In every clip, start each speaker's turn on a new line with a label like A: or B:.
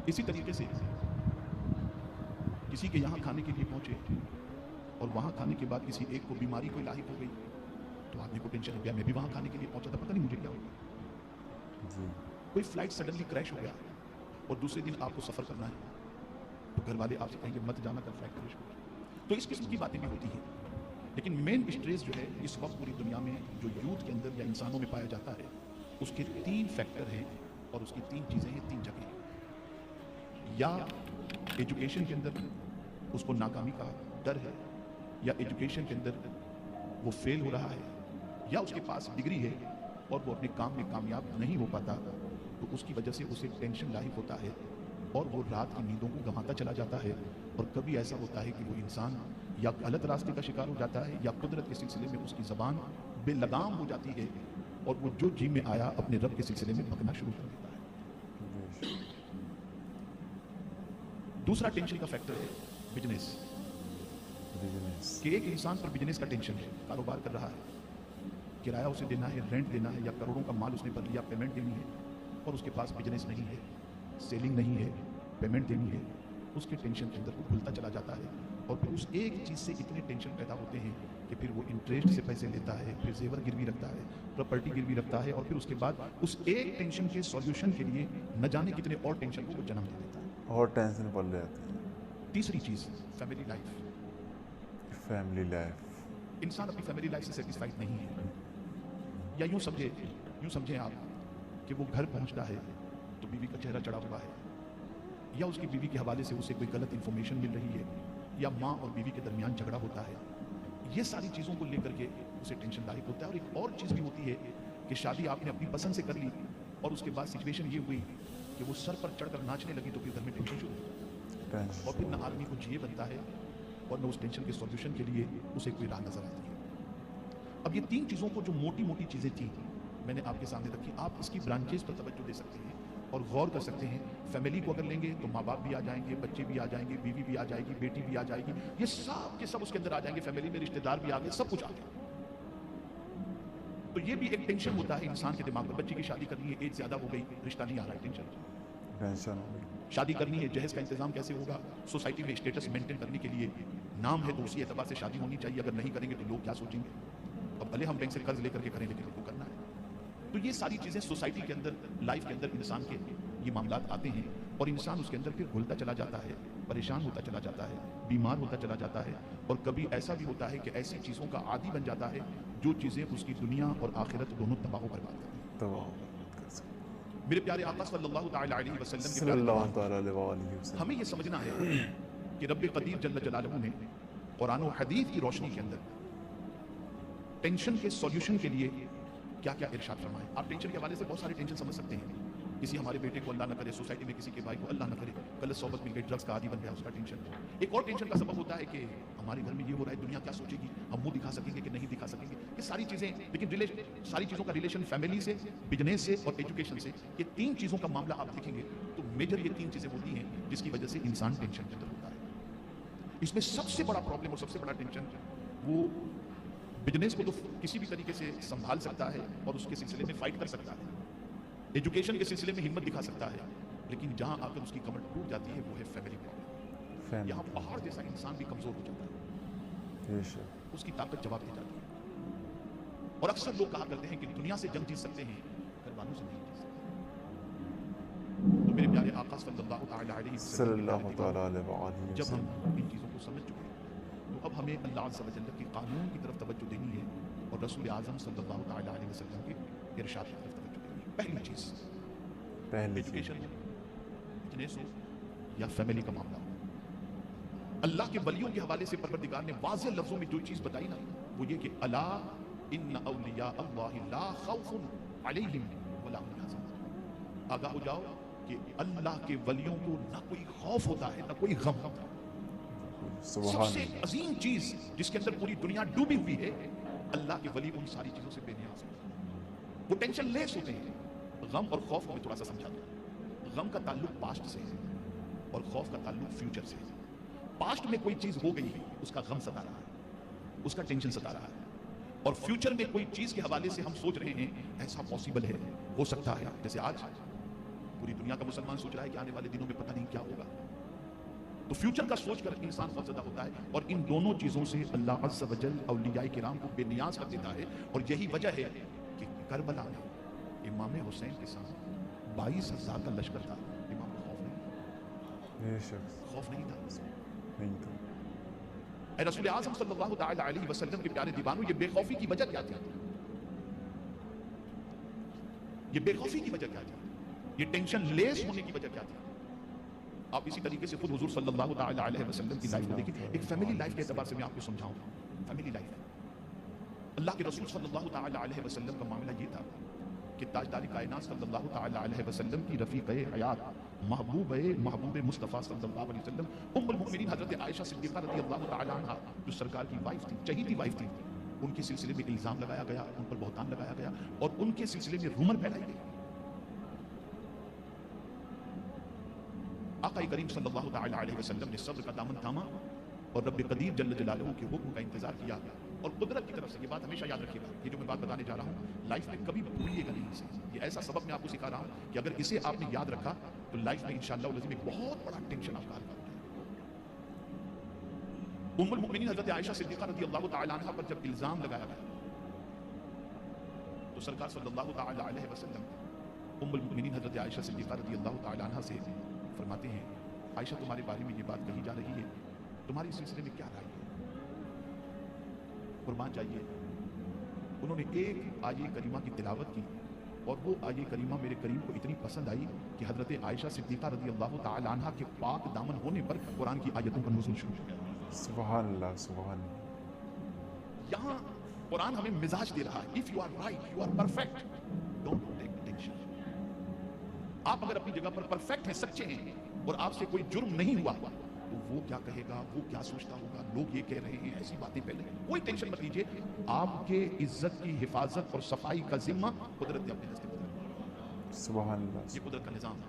A: اسی طریقے سے کسی کے یہاں کھانے کے لیے پہنچے اور وہاں کھانے کے بعد کسی ایک کو بیماری کوئی لاحق ہو گئی تو آدمی کو ٹینشن ہو گیا، میں بھی وہاں کھانے کے لیے پہنچا تھا، پتہ نہیں مجھے کیا ہوگا۔ کوئی فلائٹ سڈنلی کریش ہو گیا اور دوسرے دن آپ کو سفر کرنا ہے تو گھر والے آپ سے کہیں گے مت جانا، کل فلائٹ کریش ہو گئی۔ تو اس قسم کی باتیں بھی ہوتی ہیں، لیکن مین اسٹریس جو ہے اس وقت پوری دنیا میں جو یوتھ کے اندر یا انسانوں میں پایا جاتا ہے، اس کے 3 فیکٹر ہیں اور اس کی 3 چیزیں ہیں، 3 جگہیں۔ یا ایجوکیشن کے اندر اس کو ناکامی کا ڈر ہے، یا ایجوکیشن کے اندر وہ فیل ہو رہا ہے، یا اس کے پاس ڈگری ہے اور وہ اپنے کام میں کامیاب نہیں ہو پاتا، تو اس کی وجہ سے اسے ٹینشن لاحق ہوتا ہے اور وہ رات کی نیندوں کو گنواتا چلا جاتا ہے۔ اور کبھی ایسا ہوتا ہے کہ وہ انسان یا غلط راستے کا شکار ہو جاتا ہے، یا قدرت کے سلسلے میں اس کی زبان بے لگام ہو جاتی ہے اور وہ جو جی میں آیا اپنے رب کے سلسلے میں بکنا شروع کر دیتا ہے۔ دوسرا ٹینشن کا فیکٹر ہے بزنس، کہ ایک انسان پر بزنس کا ٹینشن ہے، کاروبار کر رہا ہے، کرایہ اسے دینا ہے، رینٹ دینا ہے، یا کروڑوں کا مال اس نے بھر لیا، پیمنٹ دینی ہے، اور اس کے پاس بزنس نہیں ہے، سیلنگ نہیں ہے، پیمنٹ دینی ہے، اس کے ٹینشن کے اندر وہ بھولتا چلا جاتا ہے، اور پھر اس ایک چیز سے اتنے ٹینشن پیدا ہوتے ہیں کہ پھر وہ انٹرسٹ سے پیسے لیتا ہے، پھر زیور گروی رکھتا ہے، پراپرٹی گروی رکھتا ہے، اور پھر اس کے بعد اس ایک ٹینشن کے سولوشن کے لیے نہ جانے کتنے اور ٹینشن کو وہ جنم دے دیتا ہے،
B: اور ٹینشن پڑ جاتی ہے۔
A: تیسری چیز فیملی لائف،
B: فیملی لائف،
A: انسان اپنی فیملی لائف سے سیٹسفائیڈ نہیں ہے، یا یوں سمجھیں آپ کہ وہ گھر پہنچتا ہے تو بیوی کا چہرہ چڑھا ہوا ہے، یا اس کی بیوی کے حوالے سے اسے کوئی غلط انفارمیشن مل رہی ہے، یا ماں اور بیوی کے درمیان جھگڑا ہوتا ہے، یہ ساری چیزوں کو لے کر کے اسے ٹینشن لاحق ہوتا ہے۔ اور ایک اور چیز بھی ہوتی ہے کہ شادی آپ نے اپنی پسند سے کر لی اور اس کے بعد سچویشن یہ ہوئی کہ وہ سر پر چڑھ کر ناچنے لگی، تو پھر گھر میں ٹینشن شروع ہوتی ہے، اور پھر نہ آدمی کو جیے بنتا ہے اور نہ اس ٹینشن کے سولوشن کے لیے اسے کوئی راہ نظر آتی ہے۔ اب یہ 3 چیزوں کو جو موٹی موٹی چیزیں تھیں میں نے آپ کے سامنے رکھی، آپ اس کی برانچز پر توجہ دے سکتے ہیں اور غور کر سکتے ہیں۔ فیملی کو اگر لیں گے تو ماں باپ بھی آ جائیں گے، بچے بھی آ جائیں گے، بیوی بھی آ جائے گی، بیٹی بھی آ جائے گی، یہ سب کے سب اس کے اندر آ جائیں گے، فیملی میں رشتہ دار بھی آ گئے، سب کچھ آ گیا۔ تو یہ بھی ایک ٹینشن ہوتا ہے انسان کے دماغ پر، بچے کی شادی کرنی ہے، ایج زیادہ ہو گئی، رشتہ نہیں آ رہا ہے،
B: ٹینشن ہو گئی۔
A: شادی کرنی ہے، جہیز کا انتظام کیسے ہوگا، سوسائٹی میں اسٹیٹس مینٹین کرنے کے لیے نام ہے تو اسی اعتبار سے شادی ہونی چاہیے، اگر نہیں کریں گے تو لوگ کیا سوچیں گے، اب بھلے ہم بینک سے قرض لے کر کے کریں لیکن ان کو کرنا ہے۔ تو یہ ساری چیزیں سوسائٹی کے اندر، لائف کے اندر انسان کے یہ معاملات آتے ہیں، اور انسان اس کے اندر پھر گھلتا چلا جاتا ہے، پریشان ہوتا چلا جاتا ہے، بیمار ہوتا چلا جاتا ہے، اور کبھی ایسا بھی ہوتا ہے کہ ایسی چیزوں کا عادی بن جاتا ہے جو چیزیں اس کی دنیا اور آخرت دونوں تباہ و برباد کرتی ہیں۔ میرے پیارے آقا صلی اللہ تعالی علیہ وسلم کے
B: صلی
A: پیارے
B: اللہ
A: تمام،
B: تعالیٰ علیہ وسلم،
A: ہمیں یہ سمجھنا ہے کہ رب قدیر جل جلالہ نے قرآن و حدیث کی روشنی کے اندر ٹینشن کے سولوشن کے لیے کیا کیا ارشاد فرمائے۔ آپ ٹینشن کے حوالے سے بہت سارے ٹینشن سمجھ سکتے ہیں، کسی ہمارے بیٹے کو اللہ نہ کرے، سوسائٹی میں کسی کے بھائی کو اللہ نہ کرے غلط صحبت مل گئی، ڈرگس کا عادی بن گیا، اس کا ٹینشن۔ ایک اور ٹینشن کا سبب ہوتا ہے کہ ہمارے گھر میں یہ ہو رہا ہے، دنیا کیا سوچے گی، ہم منہ دکھا سکیں گے کہ نہیں دکھا سکیں گے، یہ ساری چیزیں، لیکن ساری چیزوں کا ریلیشن فیملی سے، بزنس سے اور ایجوکیشن سے، یہ 3 چیزوں کا معاملہ آپ دیکھیں گے تو میجر یہ 3 چیزیں ہوتی ہیں جس کی وجہ سے انسان ٹینشن کے اندر ہوتا ہے۔ اس میں سب سے بڑا پرابلم اور سب سے بڑا ٹینشن، وہ بزنس کو تو کسی بھی طریقے سے سنبھال سکتا ہے اور اس کے سلسلے میں فائٹ کر سکتا ہے، ایجوکیشن کے سلسلے میں ہمت دکھا سکتا ہے، لیکن جہاں آ کر اس کی کمر ٹوٹ جاتی ہے وہ ہے فیملی پرابلم۔ یہاں پہاڑ جیسا انسان بھی کمزور ہو جاتا ہے، اس کی طاقت جواب دے جاتی ہے، اور اکثر لوگ کہا کرتے ہیں کہ دنیا سے جنگ جیت سکتے ہیں، گھر والوں سے نہیں جیت سکتے۔ تو میرے پیارے آقا صلی اللہ تعالی علیہ وسلم، جب ہم ان چیزوں کو سمجھ چکے تو اب ہمیں اللہ عز و جل کے قانون کی طرف توجہ دینی ہے اور رسول اعظم صلی اللہ تعالی علیہ وسلم کے ارشاد کی طرف توجہ دینی ہے۔ پہلی چیز، ایجوکیشن ہو، بزنس ہو یا فیملی کا معاملہ ہو، اللہ کے ولیوں کے حوالے سے پروردگار نے واضح لفظوں میں جو چیز بتائی نا، وہ یہ کہ الا ان اولیاء اللہ لا خوف علیہم ولا هم يحزنون، آگاہ ہو جاؤ کہ اللہ کے ولیوں کو نہ کوئی خوف ہوتا ہے نہ کوئی غم ہوتا ہے۔ سب سے عظیم چیز جس کے اندر پوری دنیا ڈوبی ہوئی ہے، اللہ کے ولی ان ساری چیزوں سے بے نیاز ہوتے ہیں، وہ ٹینشن لیس ہوتے ہیں۔ غم اور خوف کو میں تھوڑا سا سمجھا دوں۔ غم کا تعلق پاسٹ سے ہے اور خوف کا تعلق فیوچر سے ہے۔ پاسٹ میں کوئی چیز ہو گئی، اس کا غم ستا رہا ہے، اس کا ٹینشن ستا رہا ہے، اور فیوچر میں کوئی چیز کے حوالے سے ہم سوچ رہے ہیں ایسا پاسبل ہے، ہو سکتا ہے، جیسے آج پوری دنیا کا مسلمان سوچ رہا ہے کہ آنے والے دنوں میں پتہ نہیں کیا ہوگا. تو فیوچر کا سوچ کر انسان خوفزدہ ہوتا ہے, اور ان دونوں چیزوں سے اللہ عز و جل اولیاء کرام کو بے نیاز کر دیتا ہے. اور یہی وجہ ہے کہ کربلا میں امام حسین کے ساتھ 22,000 کا لشکر تھا, امام کو خوف نہیں,
B: بے شک
A: خوف نہیں تھا.
B: نہیں تھا.
A: اے رسول اعظم صلی اللہ تعالی علیہ وسلم کے پیارے دیوانوں, یہ بے خوفی کی وجہ کیا تھی؟ یہ بے خوفی کی وجہ کیا تھی؟ یہ ٹینشن لیس ہونے کی وجہ کیا تھی؟ آپ اسی طریقے سے خود حضور صلی اللہ تعالی علیہ وسلم کی لائف کو دیکھیں. ایک فیملی لائف کے اعتبار سے میں آپ کو سمجھاؤں. فیملی لائف, اللہ کے رسول صلی اللہ تعالی علیہ وسلم کا معاملہ یہ تھا کہ تاجدار کائنات صلی اللہ تعالی علیہ وسلم کی رفیق حیات محبوب مصطفیٰ صلی اللہ علیہ وسلم ام المؤمنین حضرت عائشہ صدیقہ رضی اللہ تعالی عنہا, جو سرکار کی وائف تھی, چہیتی وائف تھی, ان کے سلسلے میں الزام لگایا گیا, ان پر بہتان لگایا گیا, اور ان کے سلسلے میں رومر پھیلائی گئی. آقا کریم صلی اللہ تعالی علیہ وسلم نے صبر کا دامن تھاما اور رب قدیر جل جلالہ کے حکم کا انتظار کیا, اور قدرت کی طرف سے. یہ بات ہمیشہ یاد رکھیے گا, یہ جو میں بات بتانے جا رہا ہوں لائف میں کبھی بھولیے گا نہیں اسے. یہ ایسا سبق میں آپ کو سکھا رہا ہوں کہ اگر اسے آپ نے یاد رکھا تو لائف میں انشاءاللہ لازم ایک بہت بڑا ٹینشن آپ کا حل کرتا ہے. ام المؤمنین حضرت عائشہ صدیقہ رضی اللہ تعالی عنہا پر جب الزام لگایا گیا تو سرکار صلی اللہ تعالی علیہ وسلم ام المؤمنین حضرت عائشہ صدیقہ رضی اللہ تعالی عنہا سے فرماتے ہیں, عائشہ تمہارے بارے میں یہ بات کہی جا رہی ہے, تمہاری اس سلسلے میں کیا رائے ہے؟ قربان جائیے, انہوں نے ایک آیہ کریمہ کی تلاوت کی, اور وہ آیہ کریمہ میرے کریم کو اتنی پسند آئی کہ حضرت عائشہ صدیقہ رضی اللہ تعالی عنہا کے پاک دامن ہونے پر قرآن کی آیتوں کا نزول شروع ہو گیا.
B: سبحان اللہ, سبحان اللہ.
A: یہاں قرآن ہمیں مزاج دے رہا ہے, if you are right, you are perfect, don't take attention. آپ اگر اپنی جگہ پر پرفیکٹ ہیں, سچے ہیں, اور آپ سے کوئی جرم نہیں ہوا, تو وہ کیا کہے گا, وہ کیا سوچتا ہوگا, لوگ یہ کہہ رہے ہیں, ایسی باتیں پہلے کوئی ٹینشن مت لیجیے. آپ کے عزت کی حفاظت اور صفائی کا ذمہ قدرت نے اپنے دستے میں.
B: سبحان اللہ.
A: یہ قدرت کا نظام ہے.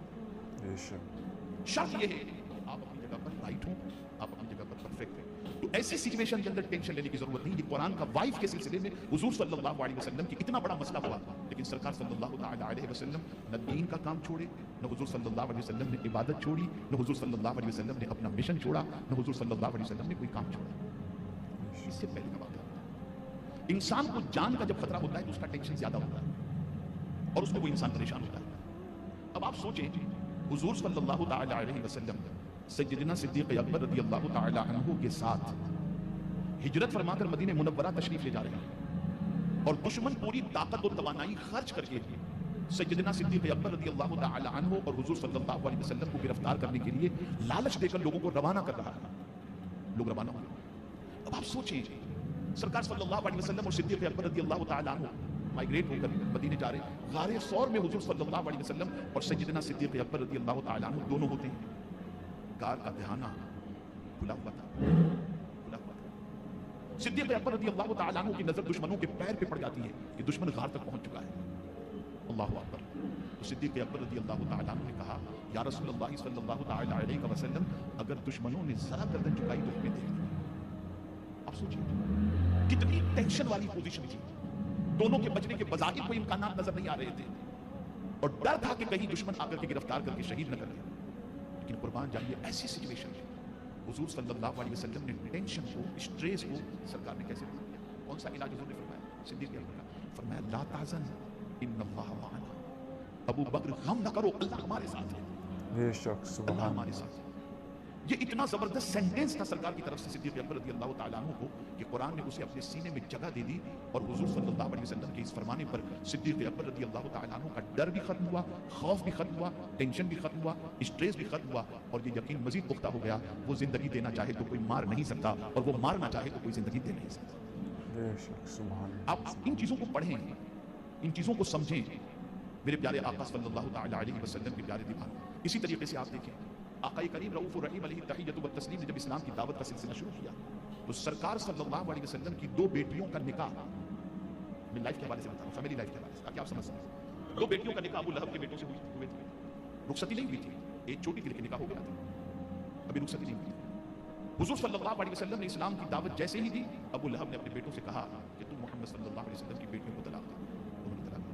B: بے شک.
A: شرط یہ ہے کہ آپ اپنی جگہ پر رائٹ ہوں, آپ اپنی جگہ پر پرفیکٹ ہیں. تو ایسی سچویشن کے اندر ٹینشن لینے کی ضرورت نہیں. یہ قرآن کا وائف کے سلسلے میں حضور صلی اللہ علیہ وسلم کی اتنا بڑا مسئلہ ہوا, لیکن سرکار صلی اللہ تعالی علیہ وسلم نہ دین کا کام چھوڑے, نہ حضور صلی اللہ علیہ وسلم نے عبادت چھوڑی, نہ حضور صلی اللہ علیہ وسلم نے اپنا مشن چھوڑا, نہ حضور صلی اللہ علیہ وسلم نے کوئی کام چھوڑا. اس سے پہلے کا بات ہے, انسان کو جان کا جب خطرہ ہوتا ہے تو اس کا ٹینشن زیادہ ہوتا ہے, اور اس میں وہ انسان پریشان ہوتا ہے. اب آپ سوچیں, حضور صلی اللہ تعالی علیہ وسلم سیدنا صدیق اکبر رضی اللہ تعالی عنہ کے ساتھ ہجرت فرما کر مدینہ منورہ تشریف لے جا رہے ہیں, اور دشمن پوری طاقت و توانائی خرچ کر کے سیدنا صدیق اکبر رضی اللہ تعالی عنہ اور حضور صلی اللہ علیہ وسلم کو گرفتار کرنے کے لیے لالچ دے کر لوگوں کو روانہ کر رہا ہے. لوگ روانہ ہوں. اب آپ سوچیں, سرکار صلی اللہ علیہ وسلم اور صدیق اکبر رضی اللہ تعالی عنہ مائگریٹ ہو کر مدینے جا رہے ہیں. غار ثور میں حضور صلی اللہ علیہ وسلم اور سیدنا صدیق اکبر رضی اللہ تعالی عنہ دونوں ہوتے ہیں. غار کا دہانہ کھلا ہوا تھا. صدیق اکبر رضی اللہ تعالی عنہ کی نظر دشمنوں کے پیر پہ پڑ جاتی ہے کہ دشمن غار تک پہنچ چکا ہے. اللہ اکبر. تو صدیق اکبر رضی اللہ تعالی عنہ نے کہا, یا رسول اللہ صلی اللہ تعالی علیہ وسلم, اگر دشمنوں نے ذرا گردن چکائی تو ہمیں دیکھ لیں. آپ سوچیے کتنی ٹینشن والی پوزیشن تھی. دونوں کے بچنے کے بظاہر کوئی امکانات نظر نہیں آ رہے تھے, اور ڈر تھا کہ کہیں دشمن آ کر کے گرفتار کر کے شہید نہ کر لیں. لیکن قربان جائیے, ایسی سچویشن میں حضور صلی اللہ علیہ وسلم نے ٹینشن کو, اسٹریس کو سرکار نے کیسے دیا؟ کون سا علاج حضور نے فرمایا؟ صدیق اکبر کا فرمایا, لا تحزن ان اللہ معنا. ابو بکر غم نہ کرو, اللہ ہمارے ساتھ ہے.
B: بے شک.
A: اللہ
B: سبحان
A: ہمارے ساتھ ہے. یہ اتنا زبردست سینٹنس تھا سرکار کی طرف سے صدیق اکبر رضی اللہ تعالیٰ عنہ کو کہ قرآن نے اسے اپنے سینے میں جگہ دے دی, اور حضور صلی اللہ علیہ وسلم کے اس فرمانے پر صدیق اکبر رضی اللہ تعالیٰ عنہ کا ڈر بھی ختم ہوا, خوف بھی ختم ہوا, ٹینشن بھی ختم ہوا, اسٹریس بھی ختم ہوا, اور یہ یقین مزید پختہ ہو گیا, وہ زندگی دینا چاہے تو کوئی مار نہیں سکتا, اور وہ مارنا چاہے تو کوئی زندگی دے نہیں سکتا.
B: بے شک. سبحان اللہ.
A: آپ ان چیزوں کو پڑھیں, ان چیزوں کو سمجھیں میرے پیارے آقا صلی اللہ تعالی علیہ وسلم کے پیارے دیوان. اسی طریقے سے آپ دیکھیں, آقا کریم رؤوف الرحیم علیہ التحیۃ والتسلیم نے جب اسلام کی دعوت کا سلسلہ شروع کیا تو سرکار صلی اللہ علیہ وسلم کی 2 بیٹیوں کا نکاح, میں لائف کے حوالے سے بتا رہا ہوں, فیملی لائف کے حوالے سے, تاکہ آپ سمجھ سکیں. 2 بیٹیوں کا نکاح ابو لہب کے بیٹوں سے ہوئے تھے. رخصتی نہیں ہوئی تھی, ایک چھوٹی کے لیے نکاح ہو گیا تھا, ابھی رخصتی نہیں ہوئی تھی. حضور صلی اللہ علیہ وسلم نے اسلام کی دعوت جیسے ہی دی, ابو لہب نے اپنے بیٹوں سے کہا کہ تم محمد صلی اللہ علیہ وسلم کی بیٹیوں کو طلاق دو. انہوں نے طلاق دی.